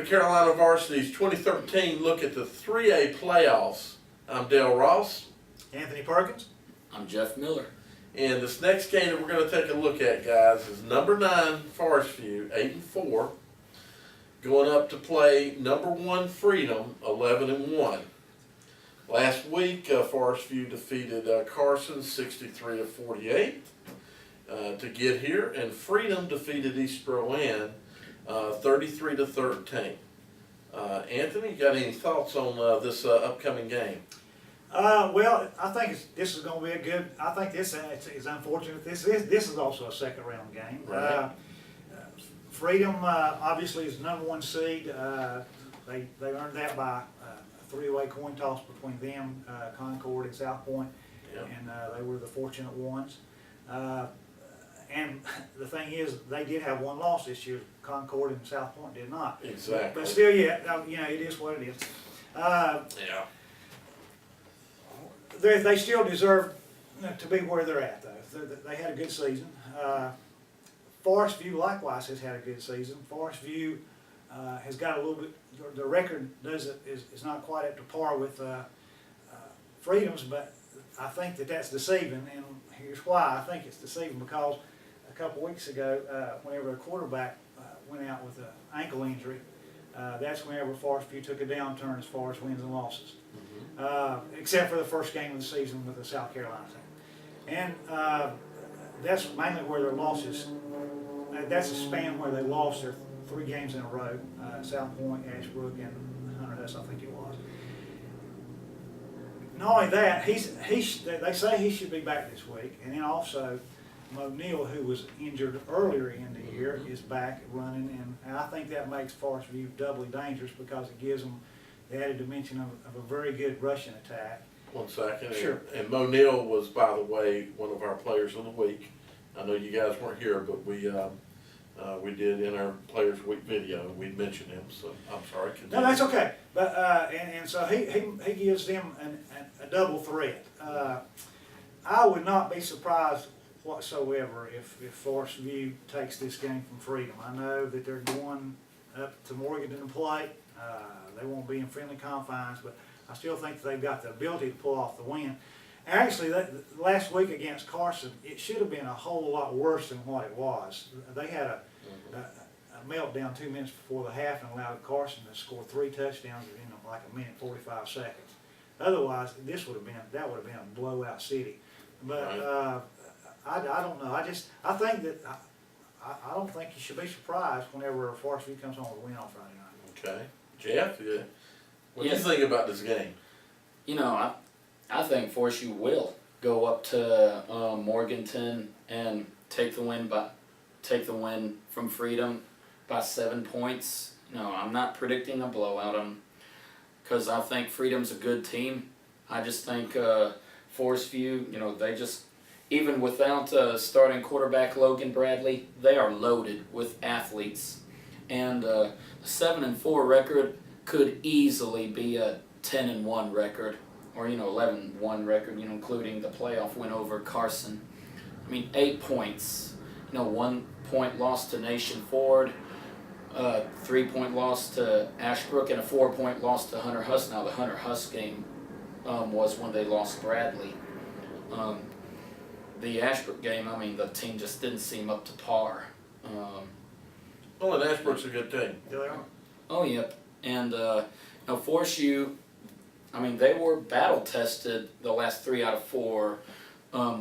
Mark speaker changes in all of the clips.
Speaker 1: to Carolina Varsity's 2013 look at the 3A playoffs. I'm Dale Ross.
Speaker 2: Anthony Perkins.
Speaker 3: I'm Jeff Miller.
Speaker 1: And this next game that we're going to take a look at, guys, is number 9 Forestview, 8-4, going up to play number 1 Freedom, 11-1. Last week, Forestview defeated Carson 63-48 to get here, and Freedom defeated East Rowan 33-13. Anthony, you got any thoughts on this upcoming game?
Speaker 2: Well, I think this is going to be a good. I think this is unfortunate. This is also a second round game.
Speaker 1: Right.
Speaker 2: Freedom obviously is the number 1 seed. They earned that by a 3-way coin toss between them, Concord and South Point,
Speaker 1: Yep.
Speaker 2: and they were the fortunate ones. And the thing is, they did have one loss this year. Concord and South Point did not.
Speaker 1: Exactly.
Speaker 2: But still, yeah, it is what it is.
Speaker 1: Yeah.
Speaker 2: They still deserve to be where they're at, though. They had a good season. Forestview likewise has had a good season. Forestview has got a little bit. The record is not quite up to par with Freedom's, but I think that's deceiving, and here's why. I think it's deceiving because a couple weeks ago, whenever a quarterback went out with an ankle injury, that's whenever Forestview took a downturn as far as wins and losses. Except for the first game of the season with the South Carolina team. And that's mainly where their losses, that's a span where they lost their 3 games in a row, South Point, Ashbrook, and Hunter Hess, I think it was. Not only that, they say he should be back this week, and then also O'Neal, who was injured earlier in the year, is back running, and I think that makes Forestview doubly dangerous because it gives them the added dimension of a very good rushing attack.
Speaker 1: 1 second.
Speaker 2: Sure.
Speaker 1: And O'Neal was, by the way, one of our players of the week. I know you guys weren't here, but we did in our Players Week video. We mentioned him, so I'm sorry.
Speaker 2: No, that's okay. But and so he gives them a double threat. I would not be surprised whatsoever if Forestview takes this game from Freedom. I know that they're going up to Morganton to play. They won't be in friendly confines, but I still think they've got the ability to pull off the win. Actually, last week against Carson, it should have been a whole lot worse than what it was. They had a meltdown 2 minutes before the half and allowed Carson to score 3 touchdowns in like a minute 45 seconds. Otherwise, that would have been a blowout city. But
Speaker 1: Right.
Speaker 2: I don't know. I don't think you should be surprised whenever Forestview comes home with a win on Friday night.
Speaker 1: Okay. Jeff, what do you
Speaker 3: Yes.
Speaker 1: think about this game?
Speaker 3: You know, I think Forestview will go up to Morganton and take the win from Freedom by 7 points. No, I'm not predicting a blowout because I think Freedom's a good team. I just think Forestview, they just, even without starting quarterback Logan Bradley, they are loaded with athletes. And a 7-4 record could easily be a 10-1 record, or 11-1 record, including the playoff win over Carson. I mean, 8 points. 1 point loss to Nation Ford, 3-point loss to Ashbrook, and a 4-point loss to Hunter Huss. Now the Hunter Huss game was when they lost Bradley. The Ashbrook game, the team just didn't seem up to par.
Speaker 1: Well, and Ashbrook's a good team.
Speaker 2: Yeah, they are.
Speaker 3: Oh, yep. And Forestview, they were battle tested the last 3 out of 4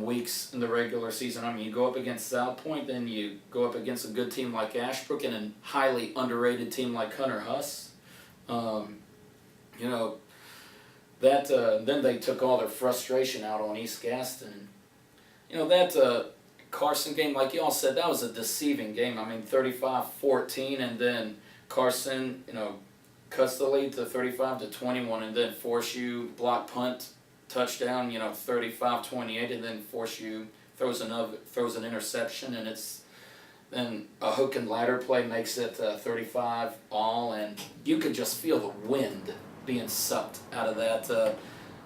Speaker 3: weeks in the regular season. You go up against South Point, then you go up against a good team like Ashbrook and a highly underrated team like Hunter Huss. Then they took all their frustration out on East Gaston. That Carson game, like y'all said, that was a deceiving game. 35-14, and then Carson, cuts the lead to 35-21, and then Forestview block punt touchdown, 35-28, and then Forestview throws an interception, and then a hook and ladder play makes it 35 all, and you could just feel the wind being sucked out of that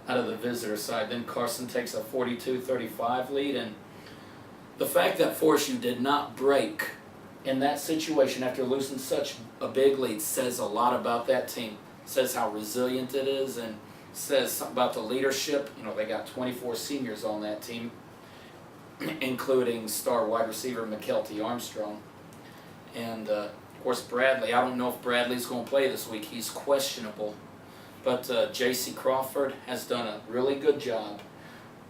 Speaker 3: out of the visitor side. Then Carson takes a 42-35 lead, and the fact that Forestview did not break in that situation, after losing such a big lead, says a lot about that team. Says how resilient it is, and says something about the leadership. You know, they got 24 seniors on that team, including star wide receiver McKelty Armstrong. And of course Bradley, I don't know if Bradley's going to play this week. He's questionable. But J.C. Crawford has done a really good job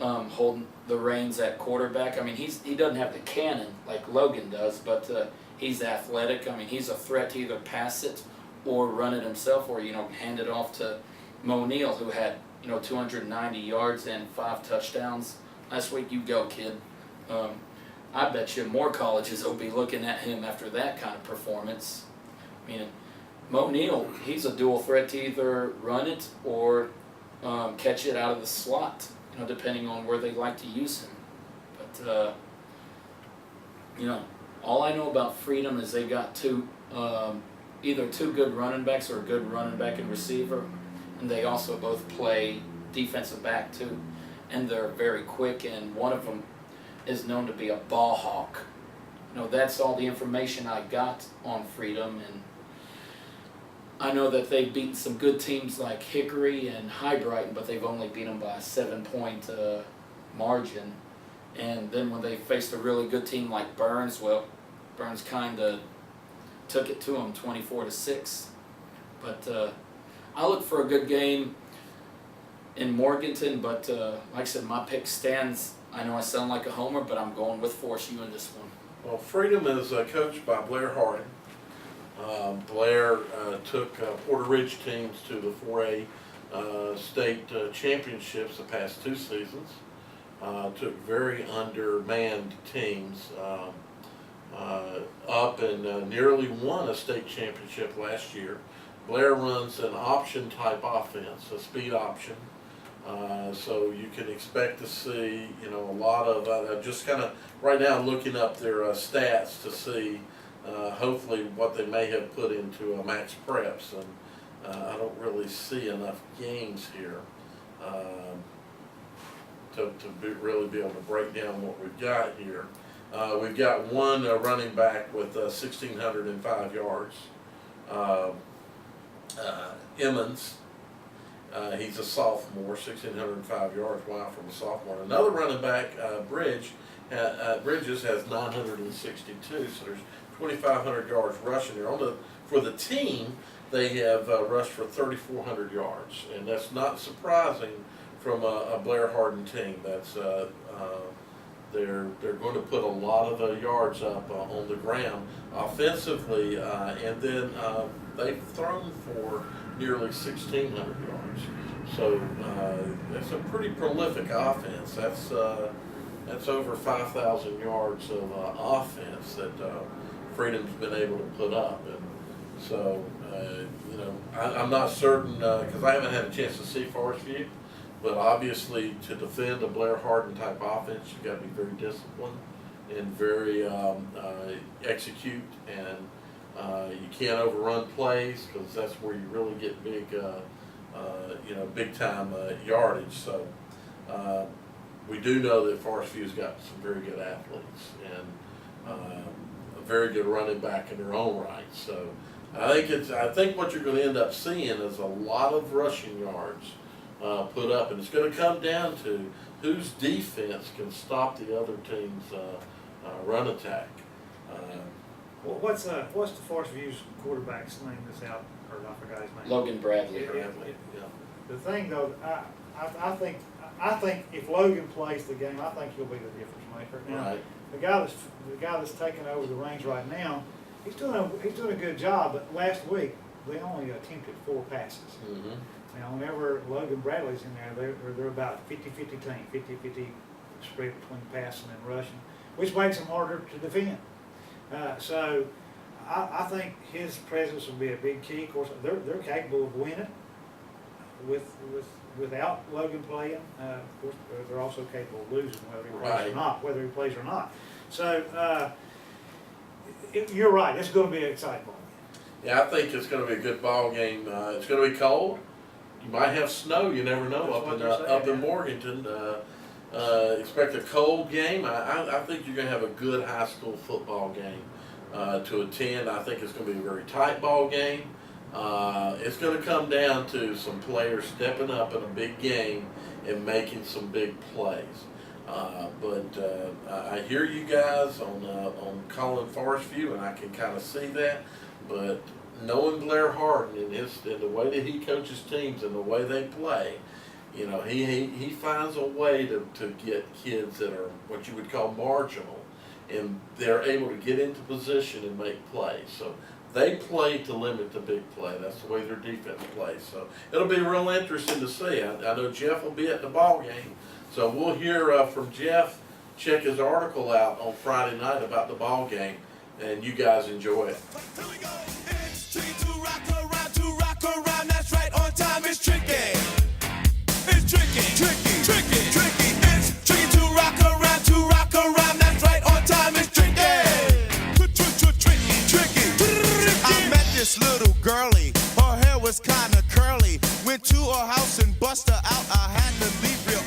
Speaker 3: holding the reins at quarterback. I mean, he doesn't have the cannon like Logan does, but he's athletic. I mean, he's a threat to either pass it or run it himself, or, you know, hand it off to Mo Neal, who had, you know, 290 yards and 5 touchdowns last week. You go, kid. I bet you more colleges will be looking at him after that kind of performance. I mean, Mo Neal, he's a dual threat to either run it or catch it out of the slot, you know, depending on where they like to use him. But, you know, all I know about Freedom is they've got either two good running backs or a good running back and receiver, and they also both play defensive back too, and they're very quick, and one of them is known to be a ball hawk. You know, that's all the information I got on Freedom, and I know that they've beaten some good teams like Hickory and High Brighton, but they've only beat them by a 7-point margin. And then when they faced a really good team like Burns, well, Burns kind of took it to them 24-6. But I look for a good game in Morganton, but like I said, my pick stands. I know I sound like a homer, but I'm going with Forestview in this one.
Speaker 1: Well, Freedom is coached by Blair Harding. Blair took Porter Ridge teams to the 4A state championships the past 2 seasons. Took very undermanned teams up and nearly won a state championship last year. Blair runs an option type offense, a speed option. So you can expect to see, you know, a lot of, just kind of right now looking up their stats to see hopefully what they may have put into max preps, and I don't really see enough games here to really be able to break down what we've got here. We've got one running back with 1,605 yards, Emmons. He's a sophomore, 1,605 yards, wow, from a sophomore. Another running back, Bridges, has 962, so there's 2,500 yards rushing there. For the team, they have rushed for 3,400 yards, and that's not surprising from a Blair Hardin team. That's they're going to put a lot of yards up on the ground offensively, and then they've thrown for nearly 1,600 yards. So it's a pretty prolific offense. That's over 5,000 yards of offense that Freedom's been able to put up. And so, you know, I'm not certain, because I haven't had a chance to see Forestview, but obviously to defend a Blair Hardin type offense, you've got to be very disciplined and very execute, and you can't overrun plays, because that's where you really get big, you know, big time yardage. So we do know that Forestview's got some very good athletes and a very good running back in their own right. So I think what you're going to end up seeing is a lot of rushing yards put up, and it's going to come down to whose defense can stop the other team's run attack.
Speaker 2: Well, what's the Forestview's quarterback's name that's out, or I forgot his name?
Speaker 3: Logan Bradley.
Speaker 1: Yeah.
Speaker 2: The thing though, I think if Logan plays the game, I think he'll be the difference maker. Now,
Speaker 1: Right.
Speaker 2: the guy that's taking over the reins right now, he's doing a good job. But last week they only attempted 4 passes.
Speaker 1: Mm-hmm.
Speaker 2: Now, whenever Logan Bradley's in there, they're about a 50-50 team, 50-50 spread between passing and rushing, which makes them harder to defend. So I think his presence will be a big key. Of course, they're capable of winning without Logan playing. Of course, they're also capable of losing whether he plays or not. So you're right. It's going to be an exciting ball game.
Speaker 1: Yeah, I think it's going to be a good ball game. It's going to be cold. You might have snow. You never know. Up in Morganton. Expect a cold game. I think you're going to have a good high school football game. to attend. I think it's going to be a very tight ball game. It's going to come down to some players stepping up in a big game and making some big plays. But I hear you guys on calling Forestview, and I can kind of see that. But knowing Blair Harden and the way that he coaches teams and the way they play, you know, he finds a way to get kids that are what you would call marginal, and they're able to get into position and make plays. So they play to limit the big play. That's the way their defense plays. So it'll be real interesting to see. I know Jeff will be at the ball game, so we'll hear from Jeff. Check his article out on Friday night about the ball game, and you guys enjoy it.
Speaker 4: Here we go. It's tricky to rock around. That's right, on time. It's tricky. It's tricky. It's tricky to rock around. That's right, on time. It's tricky. I met this little girlie. Her hair was kinda curly. Went to her house and bust her out. I had to leave real